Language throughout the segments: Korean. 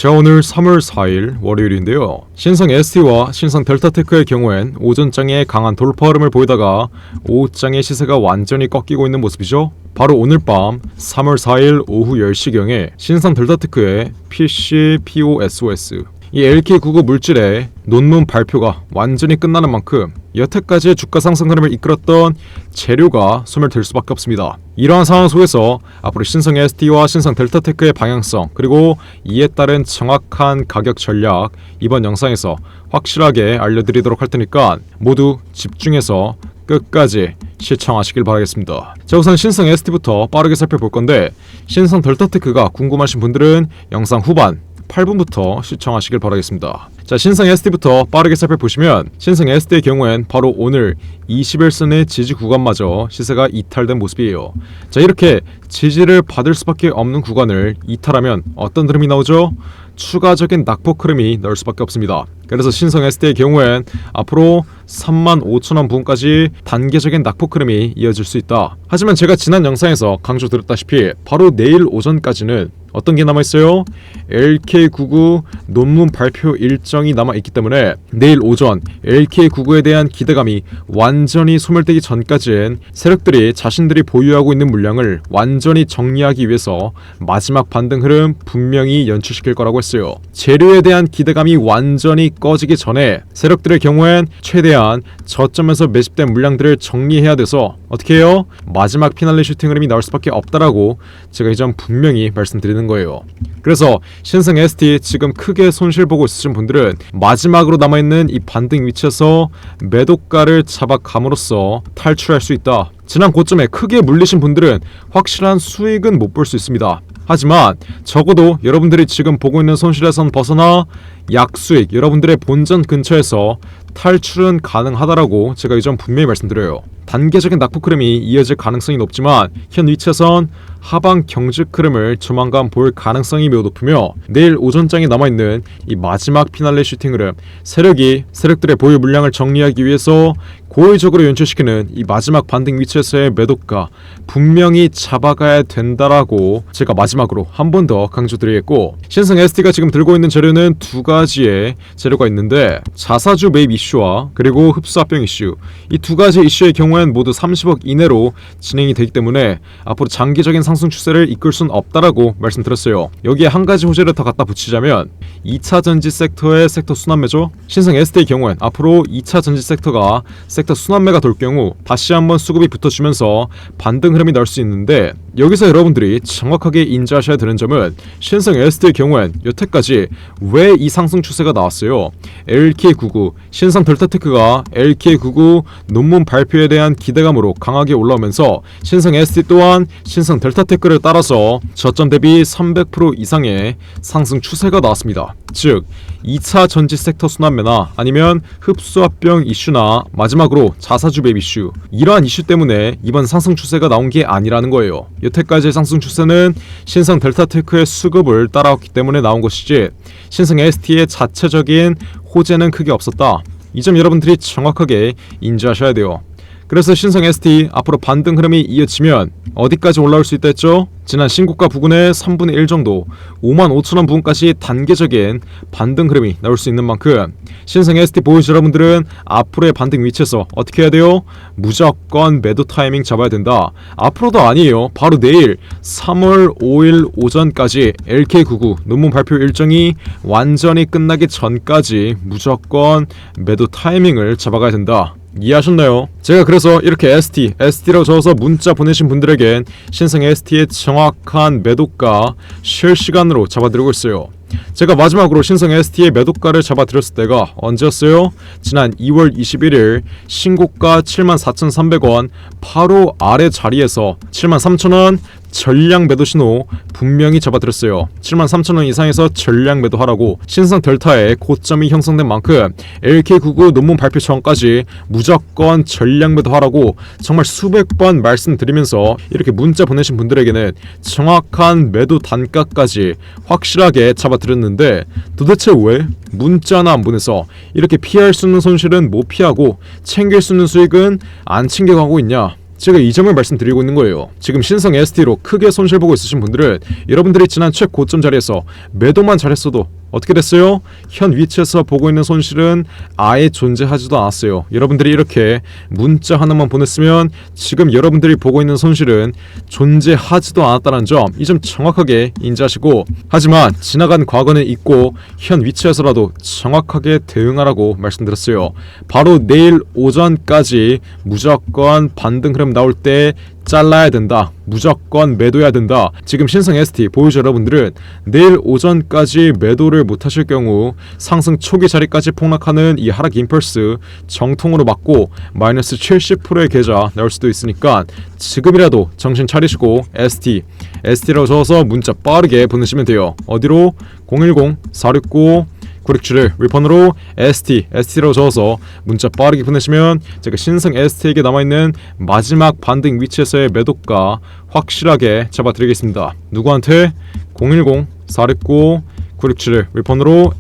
자, 오늘 3월 4일 월요일인데요. 신성 ST와 신성 델타테크의 경우엔 오전장에 강한 돌파 흐름을 보이다가 오후장의 시세가 완전히 꺾이고 있는 모습이죠. 바로 오늘 밤 3월 4일 오후 10시경에 신성 델타테크의 PCPOSOS 이 LK99 물질의 논문 발표가 완전히 끝나는 만큼 여태까지의 주가 상승 흐름을 이끌었던 재료가 소멸될 수밖에 없습니다. 이러한 상황 속에서 앞으로 신성 ST와 신성 델타테크의 방향성 그리고 이에 따른 정확한 가격 전략 이번 영상에서 확실하게 알려드리도록 할 테니까 모두 집중해서 끝까지 시청하시길 바라겠습니다. 자, 우선 신성 ST부터 빠르게 살펴볼 건데 신성 델타테크가 궁금하신 분들은 영상 후반 8분부터 시청하시길 바라겠습니다. 자, 신성 ST부터 빠르게 살펴보시면 신성 ST의 경우엔 바로 오늘 21선의 지지 구간마저 시세가 이탈된 모습이에요. 자, 이렇게 지지를 받을 수밖에 없는 구간을 이탈하면 어떤 흐름이 나오죠? 추가적인 낙폭 흐름이 나올 수밖에 없습니다. 그래서 신성 ST의 경우엔 앞으로 35,000원 부근까지 단계적인 낙폭 흐름이 이어질 수 있다. 하지만 제가 지난 영상에서 강조드렸다시피 바로 내일 오전까지는 어떤 게 남아있어요? LK99 논문 발표 일정이 남아있기 때문에 내일 오전 LK99에 대한 기대감이 완전히 소멸되기 전까지는 세력들이 자신들이 보유하고 있는 물량을 완전히 정리하기 위해서 마지막 반등 흐름 분명히 연출시킬 거라고 했어요. 재료에 대한 기대감이 완전히 꺼지기 전에 세력들의 경우엔 최대한 저점에서 매집된 물량들을 정리해야 돼서 어떻게 해요? 마지막 피날레 슈팅 흐름이 나올 수밖에 없다라고 제가 이 점 분명히 말씀드리는 거예요. 그래서 신성 ST 지금 크게 손실 보고 있으신 분들은 마지막으로 남아있는 이 반등 위치에서 매도가를 잡아감으로써 탈출할 수 있다. 지난 고점에 크게 물리신 분들은 확실한 수익은 못 볼 수 있습니다. 하지만 적어도 여러분들이 지금 보고 있는 손실에선 벗어나 약수익, 여러분들의 본전 근처에서 탈출은 가능하다라고 제가 이 점 분명히 말씀드려요. 단계적인 낙폭 흐름이 이어질 가능성이 높지만 현 위치에선 하방 경직 흐름을 조만간 볼 가능성이 매우 높으며 내일 오전장에 남아있는 이 마지막 피날레 슈팅 흐름 세력들의 보유 물량을 정리하기 위해서 고의적으로 연출시키는 이 마지막 반등 위치에서의 매도가 분명히 잡아가야 된다라고 제가 마지막으로 한 번 더 강조드리겠고, 신성 ST가 지금 들고 있는 재료는 두 가지의 재료가 있는데 자사주 매입 이슈와 그리고 흡수합병 이슈, 이 두 가지 이슈의 경우엔 모두 30억 이내로 진행이 되기 때문에 앞으로 장기적인 상승 추세를 이끌 수는 없다라고 말씀드렸어요. 여기에 한 가지 호재를 더 갖다 붙이자면 2차 전지 섹터의 섹터 순환매죠. 신성 ST의 경우엔 앞으로 2차 전지 섹터가 섹터 순환매가 돌 경우 다시 한번 수급이 붙어주면서 반등 흐름이 나올 수 있는데, 여기서 여러분들이 정확하게 인지하셔야 되는 점은 신성 ST의 경우엔 여태까지 왜 이 상승 추세가 나왔어요? LK99, 신성 델타테크가 LK99 논문 발표에 대한 기대감으로 강하게 올라오면서 신성 ST 또한 신성 델타테크를 따라서 저점 대비 300% 이상의 상승 추세가 나왔습니다. 즉 2차 전지 섹터 순환매나 아니면 흡수합병 이슈나 마지막으로 자사주 매입 이슈, 이러한 이슈 때문에 이번 상승 추세가 나온 게 아니라는 거예요. 여태까지의 상승 추세는 신성 델타테크의 수급을 따라왔기 때문에 나온 것이지 신성 ST의 자체적인 호재는 크게 없었다. 이 점 여러분들이 정확하게 인지하셔야 돼요. 그래서 신성 ST 앞으로 반등 흐름이 이어지면 어디까지 올라올 수 있다 했죠? 지난 신고가 부근의 3분의 1 정도 55,000원 부근까지 단계적인 반등 흐름이 나올 수 있는 만큼 신성 ST 보유자 여러분들은 앞으로의 반등 위치에서 어떻게 해야 돼요? 무조건 매도 타이밍 잡아야 된다. 앞으로도 아니에요. 바로 내일 3월 5일 오전까지 LK99 논문 발표 일정이 완전히 끝나기 전까지 무조건 매도 타이밍을 잡아가야 된다. 이해하셨나요? 제가 그래서 이렇게 ST라고 적어서 문자 보내신 분들에겐 신성 ST의 정확한 매도가 실시간으로 잡아드리고 있어요. 제가 마지막으로 신성 ST의 매도가를 잡아드렸을 때가 언제였어요? 지난 2월 21일 신고가 74,300원 바로 아래 자리에서 73,000원 전량 매도 신호 분명히 잡아드렸어요. 73,000원 이상에서 전량 매도하라고. 신성 델타의 고점이 형성된 만큼 LK99 논문 발표 전까지 무조건 전량 매도하라고 정말 수백 번 말씀드리면서 이렇게 문자 보내신 분들에게는 정확한 매도 단가까지 확실하게 잡아드렸는데, 도대체 왜 문자나 안 보내서 이렇게 피할 수 있는 손실은 못 피하고 챙길 수 있는 수익은 안 챙겨가고 있냐? 제가 이 점을 말씀드리고 있는 거예요. 지금 신성 ST로 크게 손실보고 있으신 분들은 여러분들이 지난 최고점 자리에서 매도만 잘했어도 어떻게 됐어요? 현 위치에서 보고 있는 손실은 아예 존재하지도 않았어요. 여러분들이 이렇게 문자 하나만 보냈으면 지금 여러분들이 보고 있는 손실은 존재하지도 않았다는 점, 이 점 정확하게 인지하시고, 하지만 지나간 과거는 잊고 현 위치에서라도 정확하게 대응하라고 말씀드렸어요. 바로 내일 오전까지 무조건 반등 흐름 나올 때 잘라야 된다. 무조건 매도해야 된다. 지금 신성 ST 보유자 여러분들은 내일 오전까지 매도를 못하실 경우 상승 초기 자리까지 폭락하는 이 하락 임펄스 정통으로 맞고 마이너스 70%의 계좌 나올 수도 있으니까 지금이라도 정신 차리시고 ST라고 적어서 문자 빠르게 보내시면 돼요. 어디로? 010-469 967을 위폰으로 ST라고 적어서 문자 빠르게 보내시면 제가 신성 ST에게 남아있는 마지막 반등 위치에서의 매도가 확실하게 잡아드리겠습니다. 누구한테? 010-469 967을 위폰으로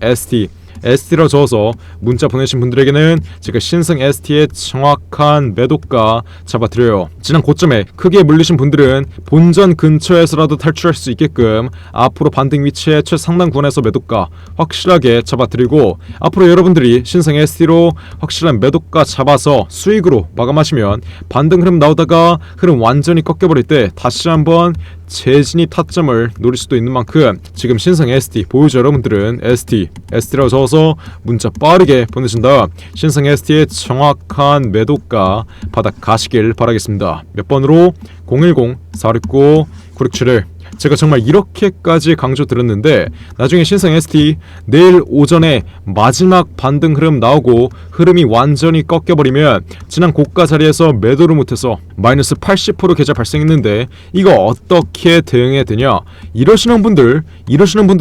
ST라고 적어서 문자 보내신 분들에게는 제가 신성 ST의 정확한 매도가 잡아드려요. 지난 고점에 크게 물리신 분들은 본전 근처에서라도 탈출할 수 있게끔 앞으로 반등 위치의 최상단 구간에서 매도가 확실하게 잡아드리고, 앞으로 여러분들이 신성 ST로 확실한 매도가 잡아서 수익으로 마감하시면 반등 흐름 나오다가 흐름 완전히 꺾여버릴 때 다시 한번 재진입 타점을 노릴 수도 있는 만큼 지금 신성 ST 보유자 여러분들은 ST라고 적어서 문자 빠르게 보내신다. 신성 ST의 정확한 매도가 받아 가시길 바라겠습니다. 몇 번으로? 010-469 967을 제가 정말 이렇게까지 강조드렸는데 나중에 신성 ST 내일 오전에 마지막 반등 흐름 나오고 흐름이 완전히 꺾여버리면 지난 고가 자리에서 매도를 못해서 마이너스 80% 계좌 발생했는데 이거 어떻게 대응해야 되냐, 이러시는 분들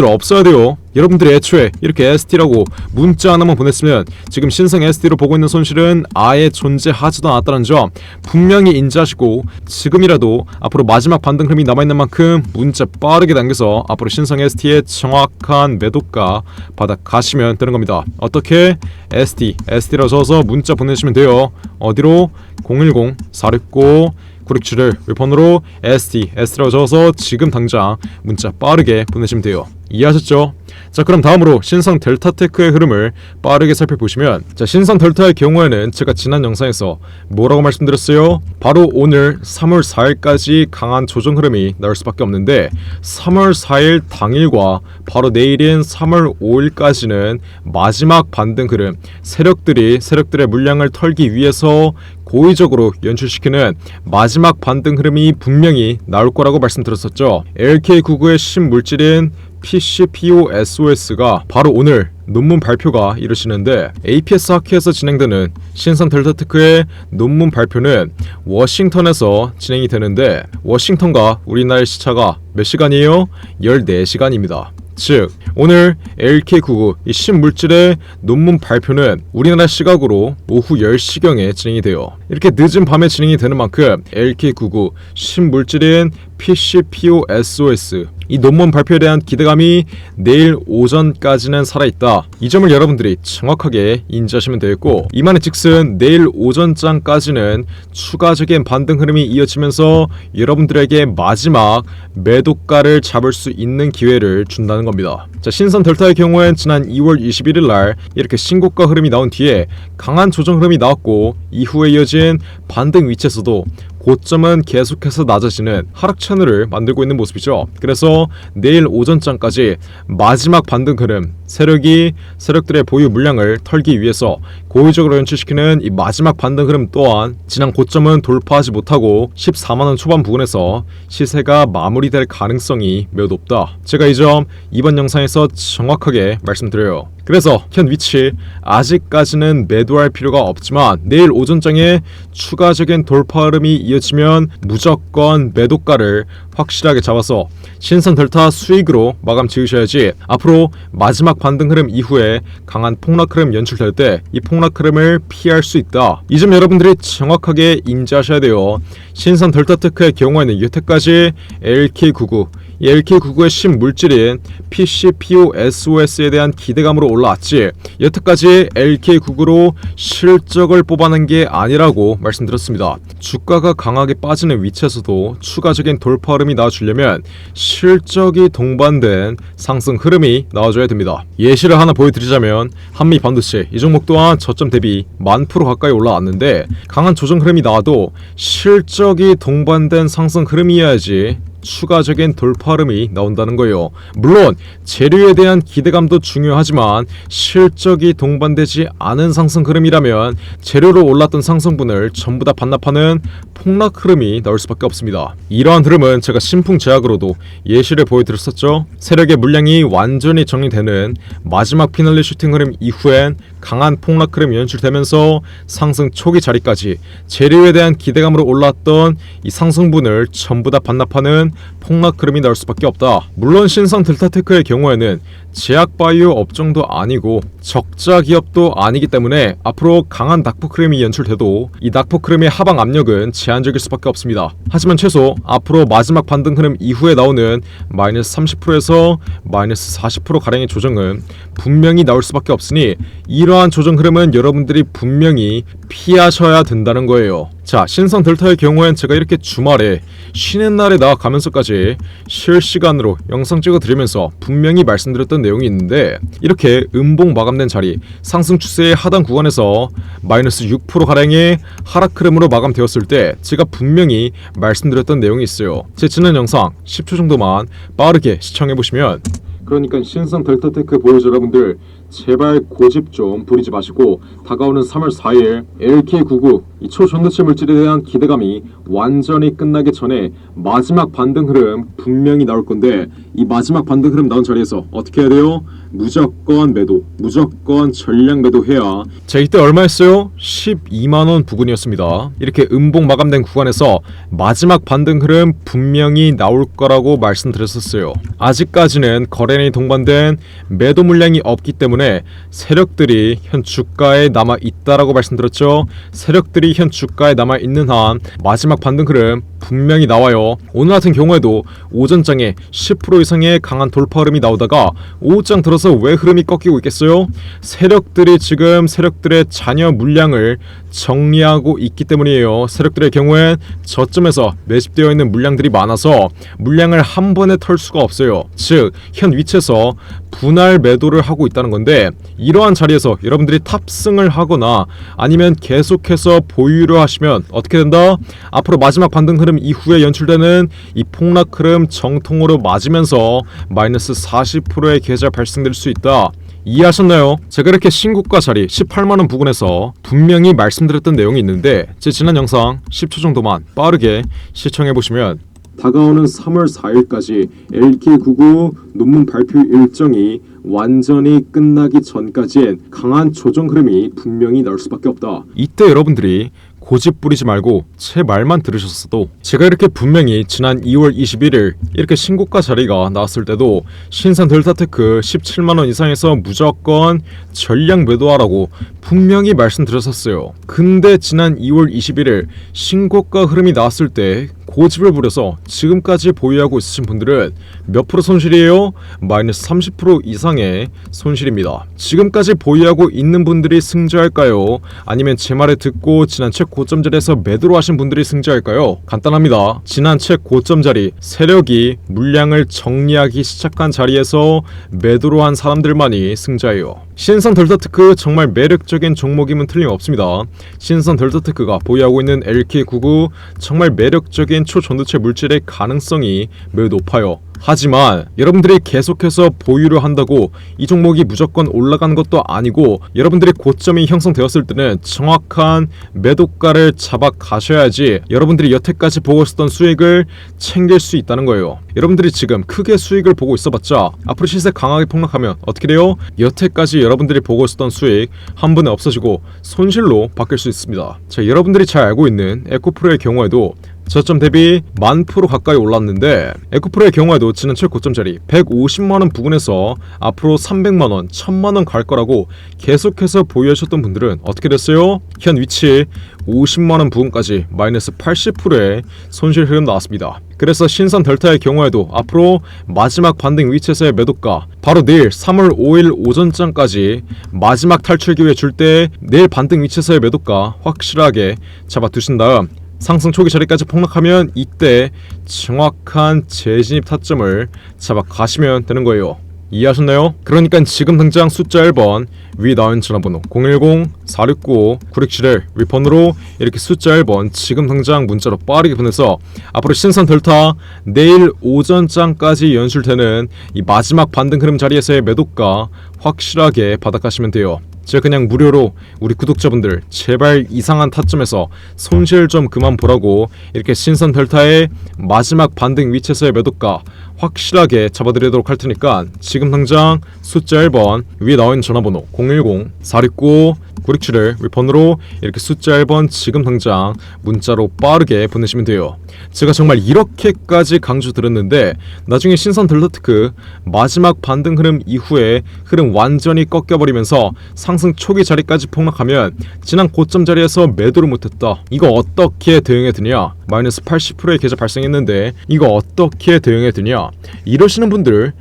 없어야 돼요. 여러분들이 애초에 이렇게 ST라고 문자 하나만 보냈으면 지금 신성 ST로 보고 있는 손실은 아예 존재하지도 않았다는 점 분명히 인지하시고 지금이라도 앞으로 마지막 반등 흐름이 남아있는 만큼 문자 빠르게 당겨서 앞으로 신성 ST의 정확한 매도가 받아 가시면 되는 겁니다. 어떻게? ST라고 적어서 문자 보내시면 돼요. 어디로? 010-469 967을 위폰으로 ST라고 적어서 지금 당장 문자 빠르게 보내시면 돼요. 이해하셨죠? 자, 그럼 다음으로 신성 델타테크의 흐름을 빠르게 살펴보시면, 자, 신성 델타의 경우에는 제가 지난 영상에서 뭐라고 말씀드렸어요? 바로 오늘 3월 4일까지 강한 조정 흐름이 나올 수밖에 없는데 3월 4일 당일과 바로 내일인 3월 5일까지는 마지막 반등 흐름, 세력들의 물량을 털기 위해서 고의적으로 연출시키는 마지막 반등 흐름이 분명히 나올 거라고 말씀드렸었죠. LK99의 신물질인 PCPOSOS가 바로 오늘 논문 발표가 이루어지는데, APS 학회에서 진행되는 신성 델타테크의 논문 발표는 워싱턴에서 진행이 되는데 워싱턴과 우리나라의 시차가 몇 시간이에요? 14시간입니다. 즉 오늘 LK99 이 신물질의 논문 발표는 우리나라 시각으로 오후 10시경에 진행이 돼요. 이렇게 늦은 밤에 진행이 되는 만큼 LK99 신물질인 PCPOSOS 이 논문 발표에 대한 기대감이 내일 오전까지는 살아있다. 이 점을 여러분들이 정확하게 인지하시면 되겠고, 이만의 즉슨 내일 오전장까지는 추가적인 반등 흐름이 이어지면서 여러분들에게 마지막 매도가를 잡을 수 있는 기회를 준다는 겁니다. 자, 신성 델타의 경우엔 지난 2월 21일 날 이렇게 신고가 흐름이 나온 뒤에 강한 조정 흐름이 나왔고 이후에 이어진 반등 위치에서도 고점은 계속해서 낮아지는 하락 채널을 만들고 있는 모습이죠. 그래서 내일 오전장까지 마지막 반등 흐름, 세력들의 보유 물량을 털기 위해서 고의적으로 연출시키는 이 마지막 반등 흐름 또한 지난 고점은 돌파하지 못하고 14만원 초반 부근에서 시세가 마무리될 가능성이 매우 높다. 제가 이 점 이번 영상에서 정확하게 말씀드려요. 그래서 현 위치 아직까지는 매도할 필요가 없지만 내일 오전장에 추가적인 돌파 흐름이 이어지면 무조건 매도가를 확실하게 잡아서 신성 델타 수익으로 마감 지으셔야지 앞으로 마지막 반등 흐름 이후에 강한 폭락 흐름 연출될 때 이 폭락 흐름을 피할 수 있다. 이 점 여러분들이 정확하게 인지하셔야 돼요. 신성 델타테크의 경우에는 여태까지 LK99 이 LK99의 신물질인 PCPOSOS에 대한 기대감으로 올라왔지 여태까지 LK99로 실적을 뽑아낸 게 아니라고 말씀드렸습니다. 주가가 강하게 빠지는 위치에서도 추가적인 돌파 흐름이 나와주려면 실적이 동반된 상승 흐름이 나와줘야 됩니다. 예시를 하나 보여드리자면 한미 반도체 이 종목 또한 저점 대비 10,000% 가까이 올라왔는데 강한 조정 흐름이 나와도 실적이 동반된 상승 흐름이어야지 추가적인 돌파 흐름이 나온다는 거예요. 물론 재료에 대한 기대감도 중요하지만 실적이 동반되지 않은 상승 흐름이라면 재료로 올랐던 상승분을 전부 다 반납하는 폭락 흐름이 나올 수밖에 없습니다. 이러한 흐름은 제가 신풍제약으로도 예시를 보여드렸었죠. 세력의 물량이 완전히 정리되는 마지막 피날레 슈팅 흐름 이후엔 강한 폭락 흐름이 연출되면서 상승 초기 자리까지 재료에 대한 기대감으로 올랐던 이 상승분을 전부 다 반납하는 폭락 흐름이 나올 수밖에 없다. 물론 신성 델타테크의 경우에는 제약바이오 업종도 아니고 적자 기업도 아니기 때문에 앞으로 강한 낙폭 흐름이 연출돼도 이 낙폭 흐름의 하방 압력은 제한적일 수밖에 없습니다. 하지만 최소 앞으로 마지막 반등 흐름 이후에 나오는 마이너스 30%에서 마이너스 40%가량의 조정은 분명히 나올 수밖에 없으니 이러한 조정 흐름은 여러분들이 분명히 피하셔야 된다는 거예요. 자, 신성 델타의 경우엔 제가 이렇게 주말에 쉬는 날에 나아가면서까지 실시간으로 영상 찍어드리면서 분명히 말씀드렸던 내용이 있는데 이렇게 음봉 마감된 자리 상승 추세의 하단 구간에서 마이너스 6%가량의 하락 흐름으로 마감되었을 때 제가 분명히 말씀드렸던 내용이 있어요. 제 지난 영상 10초 정도만 빠르게 시청해보시면 그러니까 신성 델타테크 보유자 여러분들 제발 고집 좀 부리지 마시고 다가오는 3월 4일 LK99 이 초전도체 물질에 대한 기대감이 완전히 끝나기 전에 마지막 반등 흐름 분명히 나올 건데 이 마지막 반등 흐름 나온 자리에서 어떻게 해야 돼요? 무조건 매도, 무조건 전량 매도해야. 자, 이때 얼마였어요? 12만원 부근이었습니다. 이렇게 음봉 마감된 구간에서 마지막 반등 흐름 분명히 나올 거라고 말씀드렸었어요. 아직까지는 거래량이 동반된 매도 물량이 없기 때문에 세력들이 현 주가에 남아 있다라고 말씀드렸죠. 세력들이 현 주가에 남아 있는 한 마지막 반등 흐름 분명히 나와요. 오늘 같은 경우에도 오전장에 10% 이상의 강한 돌파 흐름이 나오다가 오후장 들어서 왜 흐름이 꺾이고 있겠어요? 세력들이 지금 세력들의 잔여 물량을 정리하고 있기 때문이에요. 세력들의 경우엔 저점에서 매집되어 있는 물량들이 많아서 물량을 한 번에 털 수가 없어요. 즉 현 위치에서 분할 매도를 하고 있다는 건데 이러한 자리에서 여러분들이 탑승을 하거나 아니면 계속해서 보유를 하시면 어떻게 된다? 앞으로 마지막 반등 흐름 이후에 연출되는 이 폭락 흐름 정통으로 맞으면서 마이너스 40%의 계좌 발생될 수 있다. 이해하셨나요? 제가 이렇게 신고가 자리 18만원 부근에서 분명히 말씀드렸던 내용이 있는데 제 지난 영상 10초 정도만 빠르게 시청해보시면 다가오는 3월 4일까지 LK99 논문 발표 일정이 완전히 끝나기 전까지엔 강한 조정 흐름이 분명히 나올 수밖에 없다. 이때 여러분들이 고집 부리지 말고 제 말만 들으셨어도 제가 이렇게 분명히 지난 2월 21일 이렇게 신고가 자리가 나왔을 때도 신산 델타테크 17만원 이상에서 무조건 전량 매도하라고 분명히 말씀드렸었어요. 근데 지난 2월 21일 신고가 흐름이 나왔을 때 고집을 부려서 지금까지 보유하고 있으신 분들은 몇 프로 손실이에요? 마이너스 30% 이상의 손실입니다. 지금까지 보유하고 있는 분들이 승자할까요? 아니면 제 말을 듣고 지난 책 고점 자리에서 매도로 하신 분들이 승자할까요? 간단합니다. 지난 책 고점 자리 세력이 물량을 정리하기 시작한 자리에서 매도로 한 사람들만이 승자예요. 신선 델타테크 정말 매력적인 종목임은 틀림없습니다. 신선 델타테크가 보유하고 있는 LK99 정말 매력적인 초전도체 물질의 가능성이 매우 높아요. 하지만 여러분들이 계속해서 보유를 한다고 이 종목이 무조건 올라가는 것도 아니고 여러분들이 고점이 형성되었을 때는 정확한 매도가를 잡아 가셔야지 여러분들이 여태까지 보고 있었던 수익을 챙길 수 있다는 거예요. 여러분들이 지금 크게 수익을 보고 있어봤자 앞으로 시세 강하게 폭락하면 어떻게 돼요? 여태까지 여러분들이 보고 있었던 수익 한 번에 없어지고 손실로 바뀔 수 있습니다. 자, 여러분들이 잘 알고 있는 에코프로의 경우에도 저점 대비 10,000% 가까이 올랐는데 에코프로의 경우에도 지난 최고점 자리 150만원 부근에서 앞으로 300만원, 1000만원 갈 거라고 계속해서 보유하셨던 분들은 어떻게 됐어요? 현 위치 50만원 부근까지 마이너스 80%의 손실 흐름 나왔습니다. 그래서 신선 델타의 경우에도 앞으로 마지막 반등 위치에서의 매도가, 바로 내일 3월 5일 오전장까지 마지막 탈출 기회 줄 때 내일 반등 위치에서의 매도가 확실하게 잡아두신 다음 상승 초기 자리까지 폭락하면 이때 정확한 재진입 타점을 잡아 가시면 되는 거예요. 이해하셨나요? 그러니까 지금 당장 숫자 1번 위 나온 전화번호 010-469-9671 위폰으로 이렇게 숫자 1번 지금 당장 문자로 빠르게 보내서 앞으로 신선 델타 내일 오전장까지 연출되는 이 마지막 반등 흐름 자리에서의 매도가 확실하게 받아가시면 돼요. 제가 그냥 무료로 우리 구독자분들 제발 이상한 타점에서 손실 좀 그만 보라고 이렇게 신선 델타의 마지막 반등 위치에서의 매도가 확실하게 잡아드리도록 할 테니까 지금 당장 숫자 1번 위에 나와있는 전화번호 010-469-9671 위폰으로 이렇게 숫자 1번 지금 당장 문자로 빠르게 보내시면 돼요. 제가 정말 이렇게까지 강조 드렸는데 나중에 신선 델타테크 마지막 반등 흐름 이후에 흐름 완전히 꺾여버리면서 상승 초기 자리까지 폭락하면 지난 고점 자리에서 매도를 못했다. 이거 어떻게 대응해 드냐? 마이너스 80%의 계좌 발생했는데 이거 어떻게 대응해 드냐? 이러시는 분들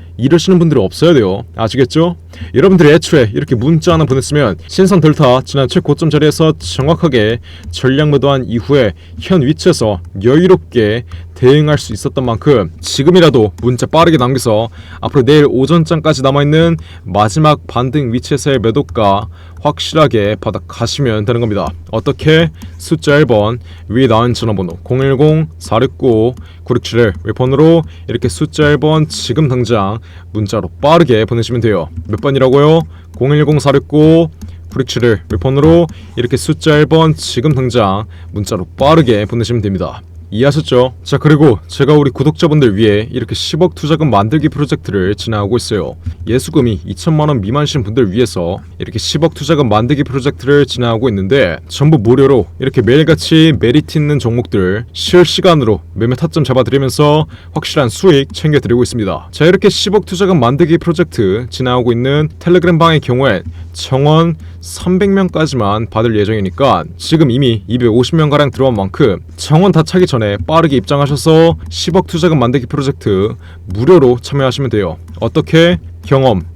없어야 돼요. 아시겠죠? 여러분들이 애초에 이렇게 문자 하나 보냈으면 신선 델타 지난 최고점 자리에서 정확하게 전략 매도한 이후에 현 위치에서 여유롭게 대응할 수 있었던 만큼 지금이라도 문자 빠르게 남겨서 앞으로 내일 오전장까지 남아있는 마지막 반등 위치에서의 매도가 확실하게 받아 가시면 되는 겁니다. 어떻게? 숫자 1번 위에 나온 전화번호 010-469-9671 웹폰으로 이렇게 숫자 1번 지금 당장 문자로 빠르게 보내시면 돼요. 몇 번이라고요? 010-469-9671 웹폰으로 이렇게 숫자 1번 지금 당장 문자로 빠르게 보내시면 됩니다. 이해하셨죠? 자, 그리고 제가 우리 구독자분들 위해 이렇게 10억 투자금 만들기 프로젝트를 진행하고 있어요. 예수금이 2천만원 미만이신 분들 위해서 이렇게 10억 투자금 만들기 프로젝트를 진행하고 있는데 전부 무료로 이렇게 매일같이 메리트 있는 종목들 실시간으로 매매 타점 잡아드리면서 확실한 수익 챙겨드리고 있습니다. 자, 이렇게 10억 투자금 만들기 프로젝트 진행하고 있는 텔레그램 방의 경우엔 정원 300명까지만 받을 예정이니까 지금 이미 250명가량 들어온 만큼 정원 다 차기 전에 빠르게 입장하셔서 10억 투자금 만들기 프로젝트 무료로 참여하시면 돼요. 어떻게?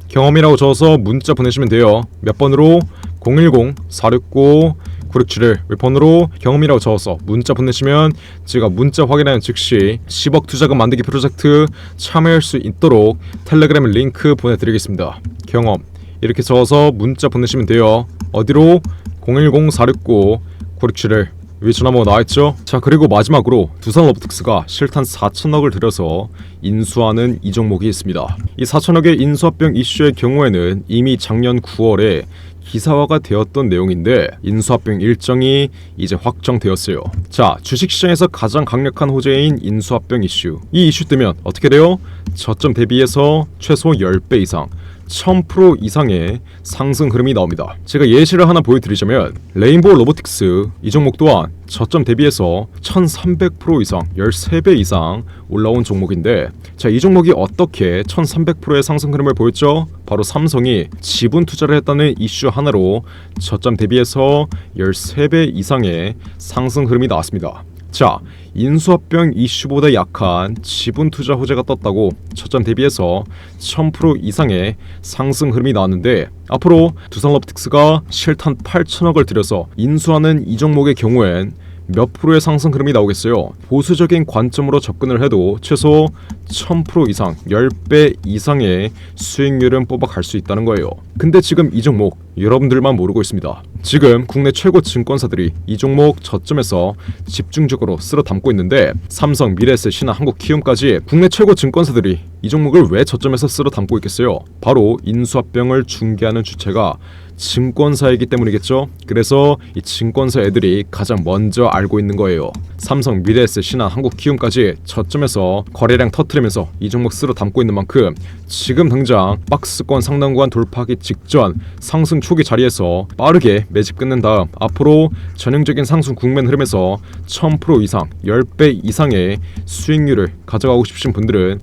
경험이라고 적어서 문자 보내시면 돼요. 몇 번으로? 010-469-9671 웹폰으로 경험이라고 적어서 문자 보내시면 제가 문자 확인하는 즉시 10억 투자금 만들기 프로젝트 참여할 수 있도록 텔레그램 링크 보내드리겠습니다. 경험 이렇게 적어서 문자 보내시면 돼요. 어디로? 010-469-9671 위에 전화번호 나와있죠? 자, 그리고 마지막으로 두산 로보틱스가 실탄 4천억을 들여서 인수하는 이 종목이 있습니다. 이 4천억의 인수합병 이슈의 경우에는 이미 작년 9월에 기사화가 되었던 내용인데 인수합병 일정이 이제 확정되었어요. 자, 주식시장에서 가장 강력한 호재인 인수합병 이슈. 이 이슈 뜨면 어떻게 돼요? 저점 대비해서 최소 10배 이상 1000% 이상의 상승 흐름이 나옵니다. 제가 예시를 하나 보여드리자면 레인보우 로보틱스 이 종목 또한 저점 대비해서 1300% 이상 13배 이상 올라온 종목인데 자, 이 종목이 어떻게 1300%의 상승 흐름을 보였죠? 바로 삼성이 지분 투자를 했다는 이슈 하나로 저점 대비해서 13배 이상의 상승 흐름이 나왔습니다. 자, 인수합병 이슈보다 약한 지분 투자 호재가 떴다고 저점 대비해서 1000% 이상의 상승 흐름이 나왔는데 앞으로 두산 로보틱스가 실탄 8천억을 들여서 인수하는 이 종목의 경우엔 몇 프로의 상승 흐름이 나오겠어요? 보수적인 관점으로 접근을 해도 최소 1000% 이상 10배 이상의 수익률은 뽑아갈 수 있다는 거예요. 근데 지금 이 종목 여러분들만 모르고 있습니다. 지금 국내 최고 증권사들이 이 종목 저점에서 집중적으로 쓸어 담고 있는데 삼성, 미래에셋, 신한, 한국키움까지 국내 최고 증권사들이 이 종목을 왜 저점에서 쓸어 담고 있겠어요? 바로 인수합병을 중개하는 주체가 증권사이기 때문이겠죠. 그래서 이 증권사 애들이 가장 먼저 알고 있는 거예요. 삼성, 미래에셋, 신한, 한국키움까지 저점에서 거래량 터트리면서 이 종목 쓸어 담고 있는 만큼 지금 당장 박스권 상단 구간 돌파하기 직전 상승 초기 자리에서 빠르게 매집 끝낸 다음 앞으로 전형적인 상승 국면 흐름에서 1000% 이상 10배 이상의 수익률을 가져가고 싶으신 분들은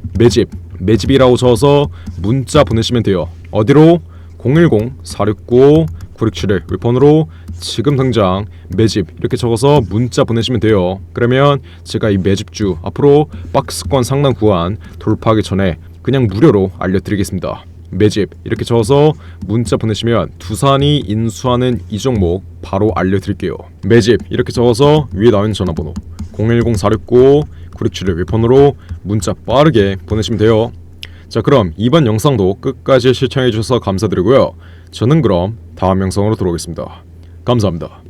매집이라고 적어서 문자 보내시면 돼요. 어디로? 010-469-9671 윗번호로 지금 당장 매집 이렇게 적어서 문자 보내시면 돼요. 그러면 제가 이 매집주 앞으로 박스권 상단 구간 돌파하기 전에 그냥 무료로 알려드리겠습니다. 매집 이렇게 적어서 문자 보내시면 두산이 인수하는 이 종목 바로 알려드릴게요. 매집 이렇게 적어서 위에 나온 전화번호 010-469-9671 윗번호로 문자 빠르게 보내시면 돼요. 자, 그럼 이번 영상도 끝까지 시청해주셔서 감사드리고요. 저는 그럼 다음 영상으로 돌아오겠습니다. 감사합니다.